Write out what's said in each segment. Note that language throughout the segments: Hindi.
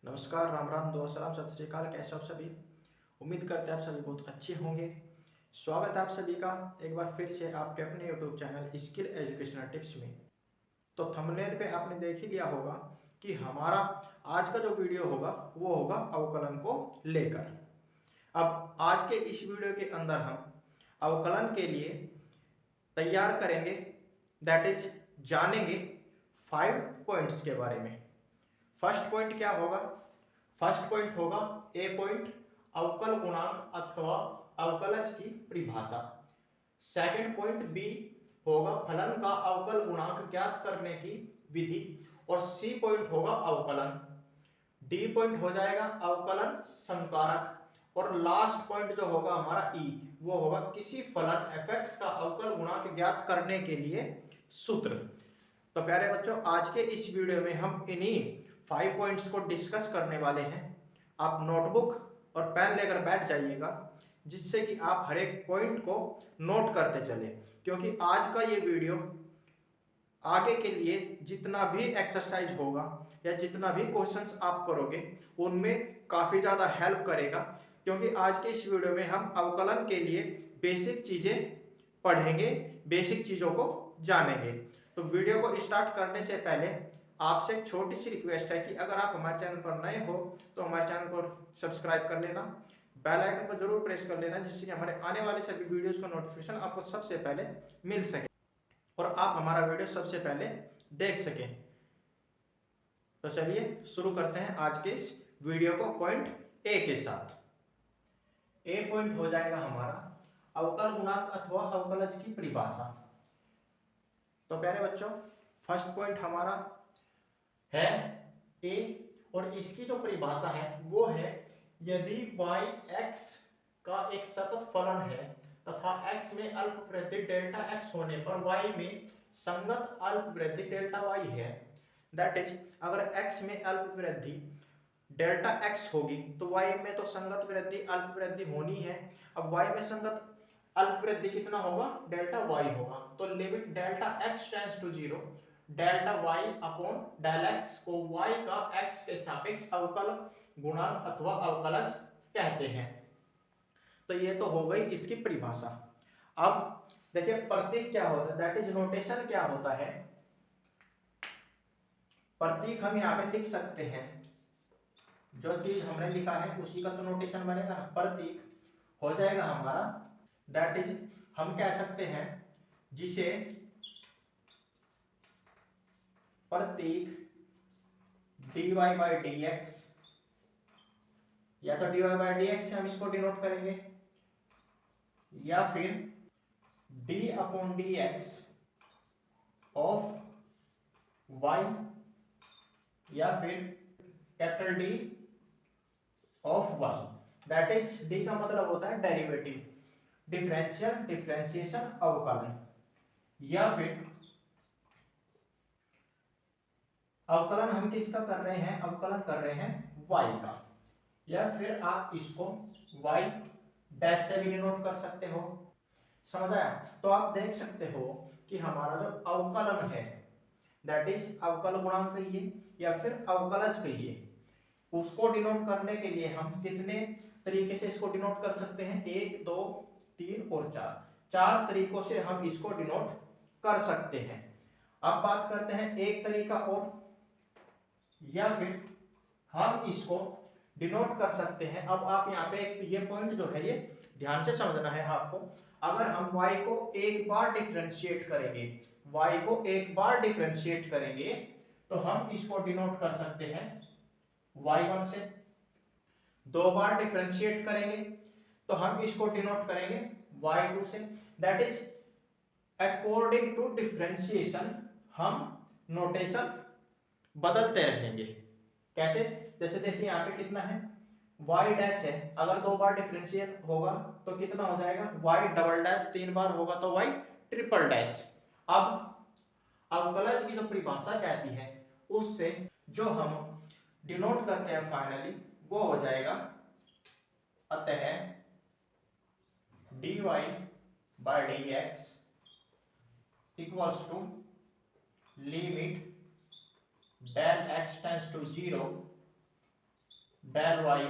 नमस्कार, राम राम, दो सलाम, सत श्री अकाल। कैसे हो आप सभी? उम्मीद करते हैं आप सभी बहुत अच्छे होंगे। स्वागत है आप सभी का एक बार फिर से आपके अपने YouTube channel skill educational tips में। तो थंबनेल पे आपने देख ही लिया होगा कि हमारा आज का जो वीडियो होगा वो होगा अवकलन को लेकर। अब आज के इस वीडियो के अंदर हम अवकलन के लिए तैयार करेंगे, दैट इज जानेंगे 5 पॉइंट्स के बारे में। फर्स्ट पॉइंट क्या होगा? फर्स्ट पॉइंट होगा ए पॉइंट, अवकल गुणांक अथवा अवकलज की परिभाषा। सेकंड पॉइंट बी होगा फलन का अवकल गुणांक ज्ञात करने की विधि। और सी पॉइंट होगा अवकलन। डी पॉइंट हो जाएगा अवकलन संकारक। और लास्ट पॉइंट जो होगा हमारा ई, वो होगा किसी फलन एफ का अवकल गुणांक ज्ञात करने के लिए सूत्र। तो प्यारे बच्चों, आज के इस वीडियो में हम इन्हीं 5 पॉइंट्स को डिस्कस करने वाले हैं। आप नोटबुक और पेन लेकर बैठ जाइएगा, जिससे कि आप हर एक पॉइंट को नोट करते चले, क्योंकि आज का ये वीडियो आगे के लिए जितना भी एक्सरसाइज होगा या जितना भी क्वेश्चंस आप करोगे उनमें काफी ज्यादा हेल्प करेगा। क्योंकि आज के इस वीडियो में हम अवकलन के लिए बेसिक चीजें पढ़ेंगे, बेसिक चीजों को जानेंगे। तो वीडियो को स्टार्ट करने से पहले आपसे एक छोटी सी रिक्वेस्ट है कि अगर आप हमारे चैनल पर नए हो तो हमारे चैनल को सब्सक्राइब कर लेना, बेल आइकन को जरूर प्रेस कर लेना, जिससे कि हमारे आने वाले सभी वीडियोस का नोटिफिकेशन आपको सबसे पहले मिल सके और आप हमारा वीडियो सबसे पहले देख सकें। तो चलिए शुरू करते हैं आज के इस वीडियो को पॉइंट ए के साथ। ए पॉइंट हो जाएगा हमारा अवकल गुणांक अथवा अवकलज की परिभाषा। तो प्यारे बच्चों, फर्स्ट पॉइंट हमारा है ए, और इसकी जो परिभाषा है वो है यदि y x का एक सतत फलन है तथा x में अल्प वृद्धि डेल्टा x होने पर y में संगत अल्प वृद्धि डेल्टा y है। दैट इज अगर x में अल्प वृद्धि डेल्टा x होगी तो y में तो संगत वृद्धि अल्प वृद्धि होनी है। अब y में संगत अल्प वृद्धि कितना होगा? डेल्टा y होगा। तो limit delta x tends to 0, delta y upon del x को y का x के सापेक्ष अवकल गुणांक अथवा अवकलज कहते हैं। तो ये तो हो गई इसकी परिभाषा। अब देखिए प्रतीक क्या होता है, दैट इज नोटेशन क्या होता है। प्रतीक हम यहाँ पे लिख सकते हैं, जो चीज हमने लिखा है उसी का तो नोटेशन बनेगा ना। प्रतीक हो जाएगा हमारा, दैट इज हम कह सकते हैं जिसे प्रतीक dy बाई डी एक्स, या तो dy बाई डी एक्स से हम इसको डिनोट करेंगे, या फिर d upon D x of y, या फिर capital D of y। That is d का मतलब होता है डेरिवेटिव, डिफरेंशियल, डिफरेंशिएशन, अवकलन। या फिर अवकलन हम किसका कर रहे हैं? अवकलन कर रहे हैं y का। या फिर आप इसको y डैश से भी डिनोट कर सकते हो। समझ आया? तो आप देख सकते हो कि हमारा जो अवकलन है, दैट इज अवकल गुणांक कहिए या फिर अवकलज कहिए, उसको डिनोट करने के लिए हम कितने तरीके से इसको डिनोट कर सकते हैं? 1, 2, 3 और 4, 4 तरीकों से हम इसको डिनोट कर सकते हैं। अब बात करते हैं एक तरीका और, या फिर हम इसको डिनोट कर सकते हैं। अब आप यहाँ पे ये पॉइंट जो है ये ध्यान से समझना है आपको। अगर हम y को एक बार डिफरेंशिएट करेंगे, y को एक बार डिफरेंशिएट करेंगे तो हम इसको डिनोट कर सकते हैं y1 से। 2 बार डिफरेंशिएट करेंगे तो हम इसको डिनोट करेंगे y2 से। That is according to differentiation हम नोटेशन बदलते रहेंगे। कैसे? जैसे देखिए यहाँ पे कितना है, y डैश है, अगर 2 बार डिफरेंशिएट होगा तो कितना हो जाएगा? y डबल डैश, 3 बार होगा तो y ट्रिपल डैश। अब अवकलज की जो परिभाषा कहती है उससे जो हम डिनोट करते हैं फाइनली वो हो जाएगा, अतः dy by D X equals to limit del x tends to 0 del Y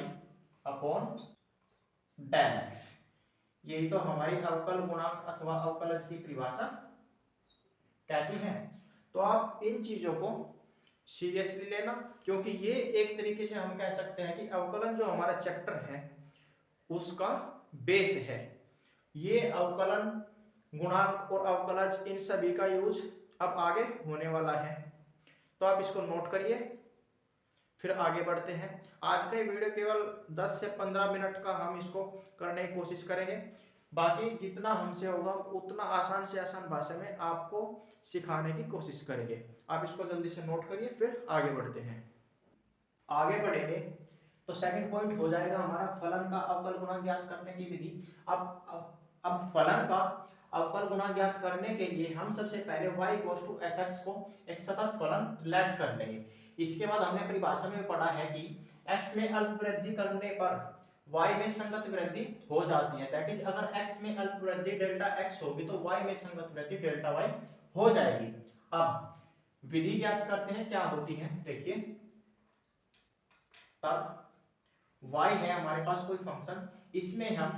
upon del X. यही तो हमारी अवकल गुणांक अथवा अवकलज की परिभाषा कहती है। तो आप इन चीजों को सीरियसली लेना, क्योंकि ये एक तरीके से हम कह सकते हैं कि अवकलन जो हमारा चैप्टर है उसका बेस है। ये अवकलन गुणांक और अवकलज इन सभी का यूज अब आगे होने वाला है, तो आप इसको नोट करिए। फिर आगे बढ़ते हैं। आज का ये वीडियो केवल 10 से 15 मिनट का हम इसको करने की कोशिश करेंगे। बाकी जितना हमसे होगा उतना आसान से आसान भाषा में आपको सिखाने की कोशिश करेंगे। आप इसको जल्दी से नोट करिए, फिर आगे बढ़ते हैं। आगे बढ़ेंगे तो सेकंड पॉइंट हो जाएगा हमारा फलन का अवकल गुणांक ज्ञात करने की विधि। अब फलन का अवकल गुणांक ज्ञात करने के लिए हम सबसे पहले y fx को एक सतत फलन लेट कर लेंगे। इसके बाद हमने परिभाषा में पढ़ा है कि x में अल्प वृद्धि करने पर y में संगत वृद्धि हो जाती है। दैट इज अगर x में अल्प वृद्धि डेल्टा x होगी तो y में संगत वृद्धि डेल्टा y हो जाएगी। अब विधि ज्ञात करते हैं क्या होती है, देखिए। तब y है हमारे पास कोई फंक्शन, इसमें हम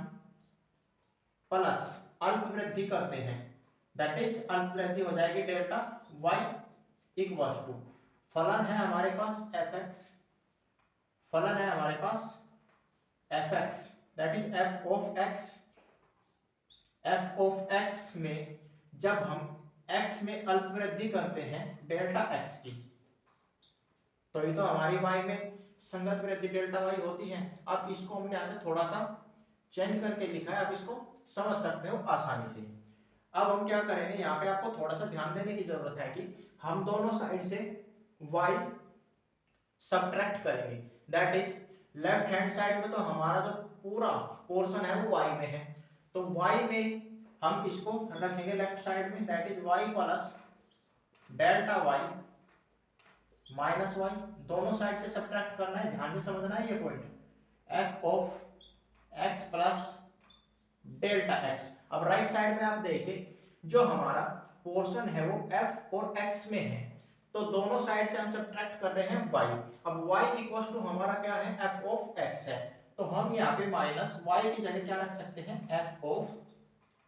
प्लस अल्प वृद्धि करते हैं, दैट इज अल्प वृद्धि हो जाएगी डेल्टा y इक्वल्स टू फलन है हमारे पास fx, फलन है हमारे पास fx that is f of x में जब हम x में अल्प वृद्धि करते हैं डेल्टा x की, तो ये तो हमारी y में संगत वृद्धि डेल्टा y होती है। अब इसको हमने यहाँ पे थोड़ा सा चेंज करके लिखा है, आप इसको समझ सकते हो आसानी से। अब हम क्या करेंगे, यहाँ पे आपको थोड़ा सा ध्यान देने की जरूरत है कि हम दोनों साइड से y सब्ट्रैक्ट करेंगे। That is left hand side में तो हमारा जो पूरा पोर्शन है वो y में है, तो y में हम इसको रखेंगे लेफ्ट साइड में, that is y plus delta y minus y। दोनों साइड से सब्ट्रैक्ट करना है, ध्यान से समझना है ये point. f of x plus delta x। अब राइट साइड में आप देखिए जो हमारा पोर्शन है वो f और x में है, तो दोनों साइड से हम सब्ट्रैक्ट कर रहे हैं y। अब y इक्वल्स टू हमारा क्या है, f ऑफ x है, तो हम यहाँ पे माइनस y की जगह क्या रख सकते हैं, f ऑफ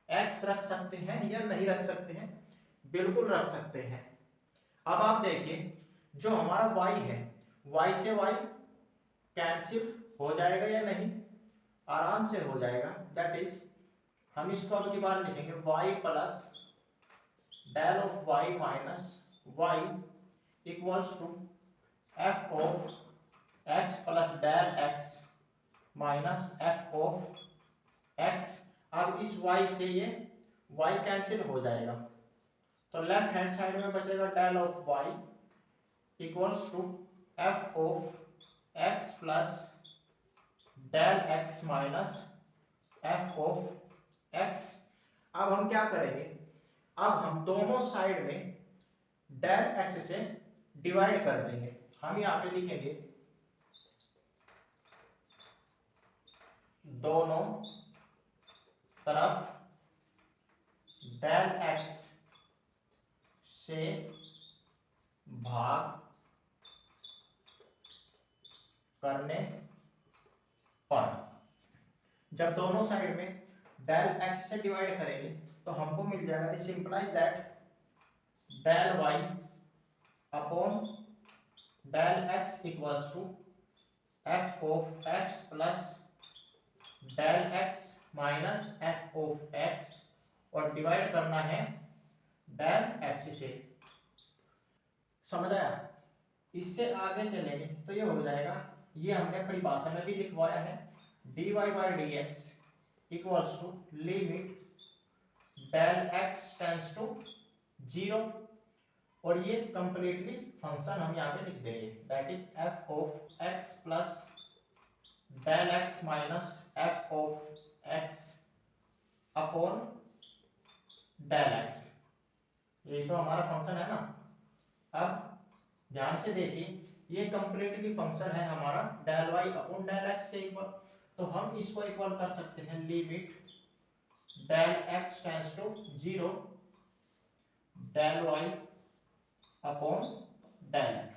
x रख सकते हैं या नहीं रख सकते हैं, बिल्कुल रख सकते हैं। अब आप देखिए जो हमारा y है, y से y कैंसिल हो जाएगा या नहीं, आराम से हो जाएगा। दैट इज हम इसको अब की बार लिखेंगे y plus del of y minus y equals to f of x plus del x minus f of x। अब इस y से ये y कैंसिल हो जाएगा, तो लेफ्ट हैंड साइड में बचेगा del of y equals to f of x plus del x minus f of x। अब हम क्या करेंगे, अब हम दोनों साइड में डेल x से डिवाइड कर देंगे। हम यहाँ पे लिखेंगे दोनों तरफ डेल x से भाग करने पर, जब दोनों साइड में डेल x से डिवाइड करेंगे तो हमको मिल जाएगा, this implies that del y upon del x equals to f of x plus del x minus f of x, और डिवाइड करना है डेल x से। समझ आया? इससे आगे चलेंगे तो ये हो जाएगा, ये हमने परिभाषा में भी लिखवाया है, dy by dx equals to limit del x tends to 0, और ये कंप्लीटली फंक्शन हम यहाँ पे लिख देंगे, that is f of x plus del x minus f of x upon del x। ये तो हमारा फंक्शन है ना। अब ध्यान से देखिए ये कंप्लीटली फंक्शन है हमारा del y upon del x के इक्वल, तो हम इसको इक्वल कर सकते हैं limit del x tends to 0 del y upon del x,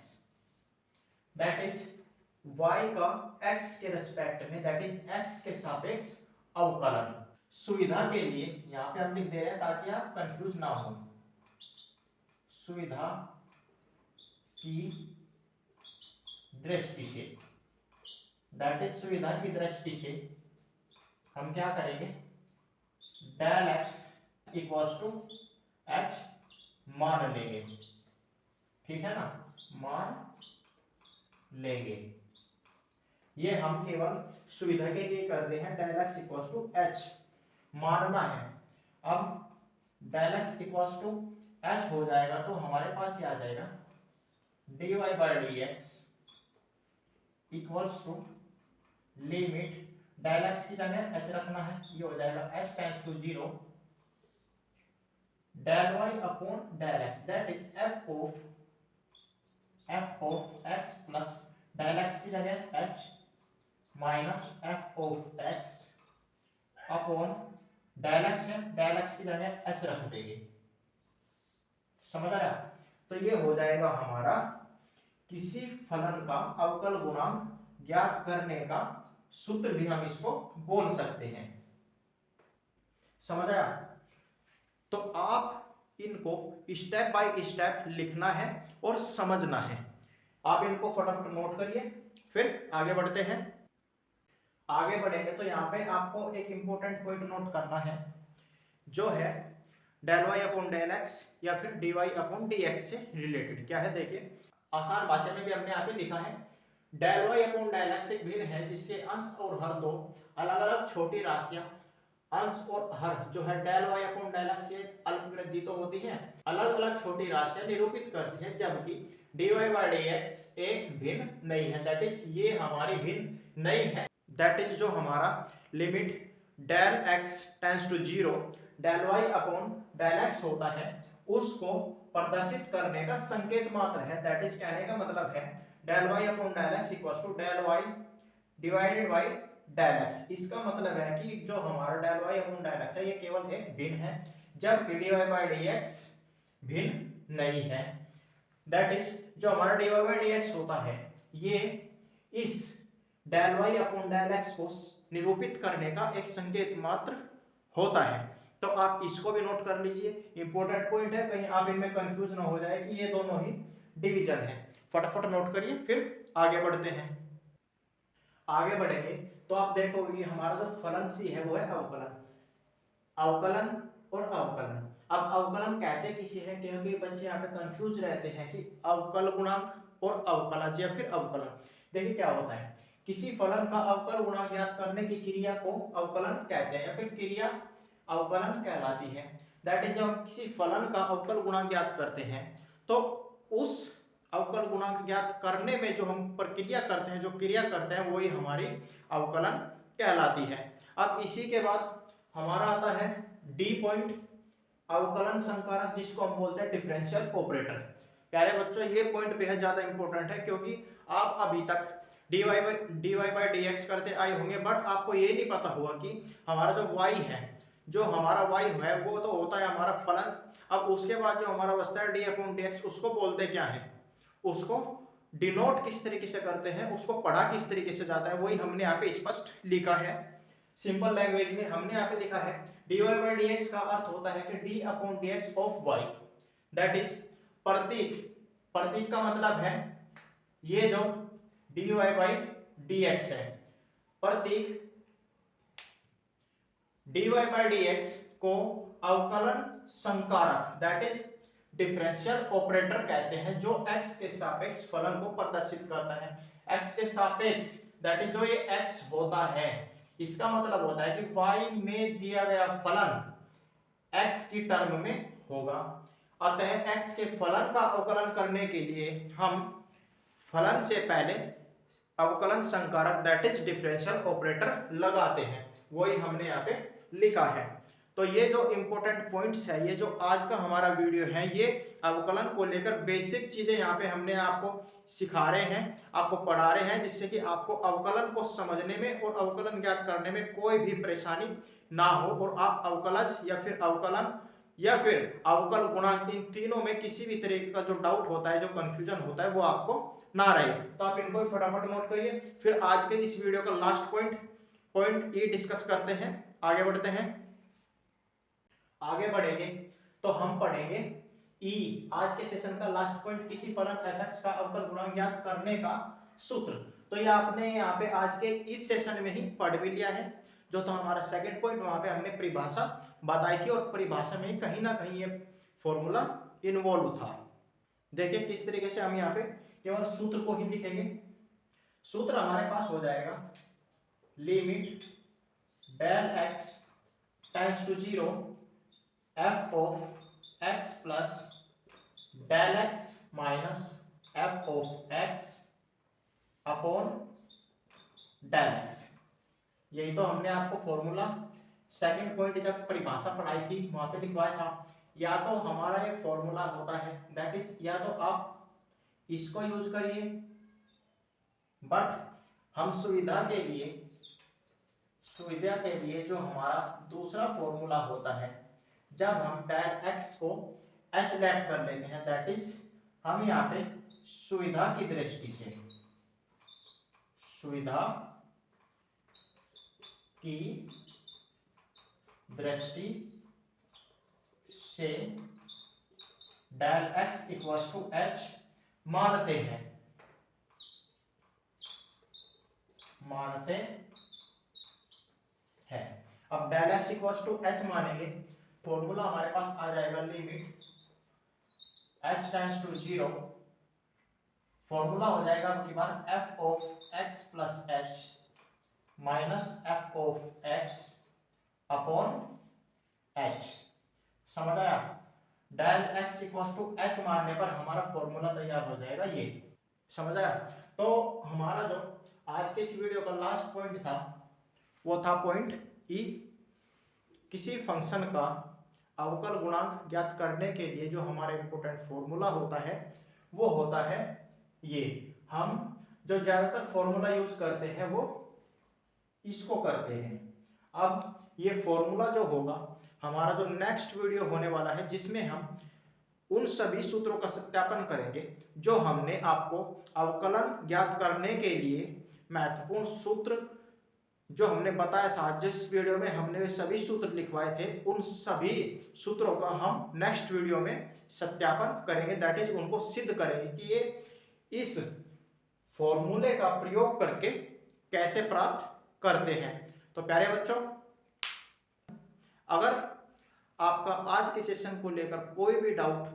that is y का x के रेस्पेक्ट में दैट इज x के सापेक्ष अवकलन। सुविधा के लिए यहाँ पे हम लिख दे रहे हैं ताकि आप कंफ्यूज ना हो। सुविधा की दृष्टि से, दैट इज सुविधा की दृष्टि से हम क्या करेंगे, del x equals to h मान लेंगे, ठीक है ना, मान लेंगे। ये हम केवल सुविधा के लिए कर रहे हैं, del x equals to h मानना है। अब del x equals to h हो जाएगा तो हमारे पास ये आ जाएगा dy by dx equals to limit, del x की जगह h रखना है, ये हो जाएगा h tends to 0 del y upon del x that is f of x plus del x की जगह h minus f of x upon del x है, डेल x की जगह h रख देंगे। समझ आया? तो ये हो जाएगा हमारा किसी फलन का अवकल गुणांक ज्ञात करने का सूत्र भी हम इसको बोल सकते हैं। समझ आया? तो आप इनको स्टेप बाय स्टेप लिखना है और समझना है। आप इनको फटाफट नोट करिए, फिर आगे बढ़ते हैं। आगे बढ़ेंगे तो यहाँ पे आपको एक इंपॉर्टेंट पॉइंट नोट करना है, जो है del Y upon del X या फिर D Y upon D X से रिलेटेड। क्या है देखिए, आसान भाषा में भी हमने यहाँ पे लिखा है, del Y upon del X एक भिन्न है जिसके अंश और हर दो अलग अलग छोटी राशियां, अंश और हर जो है del Y upon del X ये अल्पवृद्धि तो होती है, अलग अलग छोटी राशियां निरूपित करती है, जबकि dy बाई dx एक भिन्न नहीं है, दैट इज ये हमारी भिन्न नहीं है, दैट इज जो हमारा limit del x tends to 0 del y upon del x होता है उसको प्रदर्शित करने का संकेत मात्र है। दैट इज कहने का मतलब है del y upon del x equals to del y divided by del x। इसका मतलब है कि जो हमारा del y upon del x है ये केवल एक भिन्न है, जबकि dy बाय dx भिन्न नहीं है। दैट इज जो हमारा dy बाय dx होता है ये इस del y upon del x को निरूपित करने का एक संकेत मात्र होता है। तो आप इसको भी नोट कर लीजिए, इंपॉर्टेंट पॉइंट है, कहीं आप इनमें कंफ्यूज ना हो जाए कि ये दोनों ही डिवीजन है। फटाफट नोट करिए, फिर आगे बढ़ते हैं। आगे बढ़ेंगे तो आप देखो ये हमारा जो फलन सी है वो है अवकलन, अवकलन और अवकलन। अब अवकलन कहते किसी है, क्योंकि बच्चे यहाँ पे कंफ्यूज रहते हैं कि अवकल गुणांक और अवकलज या फिर अवकलन। देखिए क्या होता है, किसी फलन का अवकल गुणांक ज्ञात करने की क्रिया को अवकलन कहते हैं या फिर क्रिया अवकलन कहलाती है। दैट इज जब किसी फलन का अवकल गुणांक ज्ञात करते हैं तो उस अवकल गुणांक ज्ञात करने में जो हम प्रक्रिया करते हैं, जो क्रिया करते हैं, वही हमारी अवकलन कहलाती है। अब इसी के बाद हमारा आता है डी पॉइंट, अवकलन संकारक, जिसको हम बोलते हैं डिफरेंशियल ऑपरेटर। प्यारे बच्चों ये पॉइंट बेहद ज्यादा इंपॉर्टेंट है, क्योंकि आप अभी तक dy बाई dx करते आए होंगे, बट आपको ये नहीं पता हुआ कि हमारा जो y है, जो हमारा y है वो तो होता है हमारा फलन। अब उसके बाद जो हमारा बचता है डी अपॉन dx, उसको बोलते क्या है, उसको डिनोट किस तरीके से करते हैं, उसको पढ़ा किस तरीके से जाता है, वही हमने यहाँ पे स्पष्ट लिखा है। सिंपल लैंग्वेज में हमने यहाँ पे लिखा है dy बाई dx का अर्थ होता है कि d upon dx of y, that is प्रतीक, प्रतीक का मतलब है ये जो dy बाई dx है, प्रतीक dy बाई dx को अवकलन संकारक दैट इज डिफरेंशियल ऑपरेटर कहते हैं, जो x के सापेक्ष फलन को प्रदर्शित करता है। x के सापेक्ष दैट इज जो ये x होता है, इसका मतलब होता है कि y में दिया गया फलन x की टर्म में होगा। अतः x के फलन का अवकलन करने के लिए हम फलन से पहले अवकलन संकारक दैट इज डिफरेंशियल ऑपरेटर लगाते हैं, वही हमने यहाँ पे लिखा है। तो ये जो इंपॉर्टेंट पॉइंट्स है, ये जो आज का हमारा वीडियो है, ये अवकलन को लेकर बेसिक चीजें यहाँ पे हमने आपको सिखा रहे हैं, आपको पढ़ा रहे हैं, जिससे कि आपको अवकलन को समझने में और अवकलन ज्ञात करने में कोई भी परेशानी ना हो, और आप अवकलज या फिर अवकलन या फिर अवकल गुणांक, इन तीनों में किसी भी तरीके का जो डाउट होता है, जो कंफ्यूजन होता है, वो आपको ना रहे। तो आप इनको फटाफट नोट करिए। फिर आज के इस वीडियो का लास्ट पॉइंट ई डिस्कस करते हैं, आगे बढ़ते हैं। आगे बढ़ेंगे तो हम पढ़ेंगे ई। आज के सेशन का लास्ट पॉइंट, किसी फलन fx का अवकल गुणांक ज्ञात करने का सूत्र। तो ये आपने यहाँ पे आज के इस सेशन में ही पढ़ भी लिया है। जो था हमारा सेकंड पॉइंट, वहां पे हमने परिभाषा बताई थी और परिभाषा में कहीं ना कहीं ये फॉर्मूला इन्वॉल्व था। देखिए किस तरीके से हम यहाँ पे केवल सूत्र को ही लिखेंगे। सूत्र हमारे पास हो जाएगा limit del X tends to 0 f of x plus del X minus f of x upon del X. यही तो हमने आपको फॉर्मूला सेकंड पॉइंट जब परिभाषा पढ़ाई थी वहां पे लिखवाया था। या तो हमारा एक फॉर्मूला होता है दैट इज, या तो आप इसको यूज करिए, बट हम सुविधा के लिए जो हमारा दूसरा फॉर्मूला होता है, जब हम डेल एक्स को h लेट कर लेते हैं, दैट इज हम यहाँ पे सुविधा की दृष्टि से del X equal to h मानते हैं। अब del X equal to h मानेंगे, फॉर्मूला हमारे पास आ जाएगा limit h tends to 0, formula हो जाएगा आपकी बार f of x plus h minus f of x upon h। समझ आया? Del x equal to h मानने पर हमारा फॉर्मूला तैयार हो जाएगा ये। समझ आया? तो हमारा जो आज के इस वीडियो का लास्ट पॉइंट था वो था पॉइंट ई। किसी फंक्शन का अवकल गुणांक ज्ञात करने के लिए जो हमारा इंपॉर्टेंट फॉर्मूला होता है वो होता है ये। हम जो ज्यादातर फॉर्मूला यूज करते हैं वो इसको करते हैं। अब ये फॉर्मूला जो होगा हमारा जो नेक्स्ट वीडियो होने वाला है, जिसमें हम उन सभी सूत्रों का सत्यापन करेंगे जो हमने आपको अवकलन ज्ञात करने के लिए महत्वपूर्ण सूत्र जो हमने बताया था। जिस वीडियो में हमने वे सभी सूत्र लिखवाए थे, उन सभी सूत्रों का हम नेक्स्ट वीडियो में सत्यापन करेंगे, दैट इज उनको सिद्ध करेंगे कि ये इस फॉर्मूले का प्रयोग करके कैसे प्राप्त करते हैं। तो प्यारे बच्चों, अगर आपका आज के सेशन को लेकर कोई भी डाउट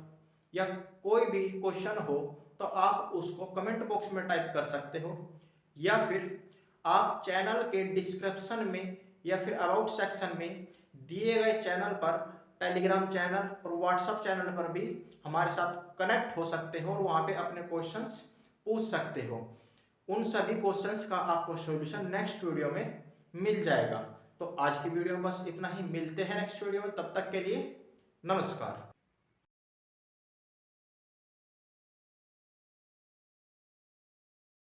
या कोई भी क्वेश्चन हो तो आप उसको कमेंट बॉक्स में टाइप कर सकते हो, या फिर आप चैनल के डिस्क्रिप्शन में या फिर अबाउट सेक्शन में दिए गए चैनल पर, टेलीग्राम चैनल और व्हाट्सएप चैनल पर भी हमारे साथ कनेक्ट हो सकते हो और वहां पे अपने क्वेश्चंस पूछ सकते हो। उन सभी क्वेश्चंस का आपको सॉल्यूशन नेक्स्ट वीडियो में मिल जाएगा। तो आज की वीडियो बस इतना ही, मिलते हैं नेक्स्ट वीडियो में, तब तक के लिए नमस्कार।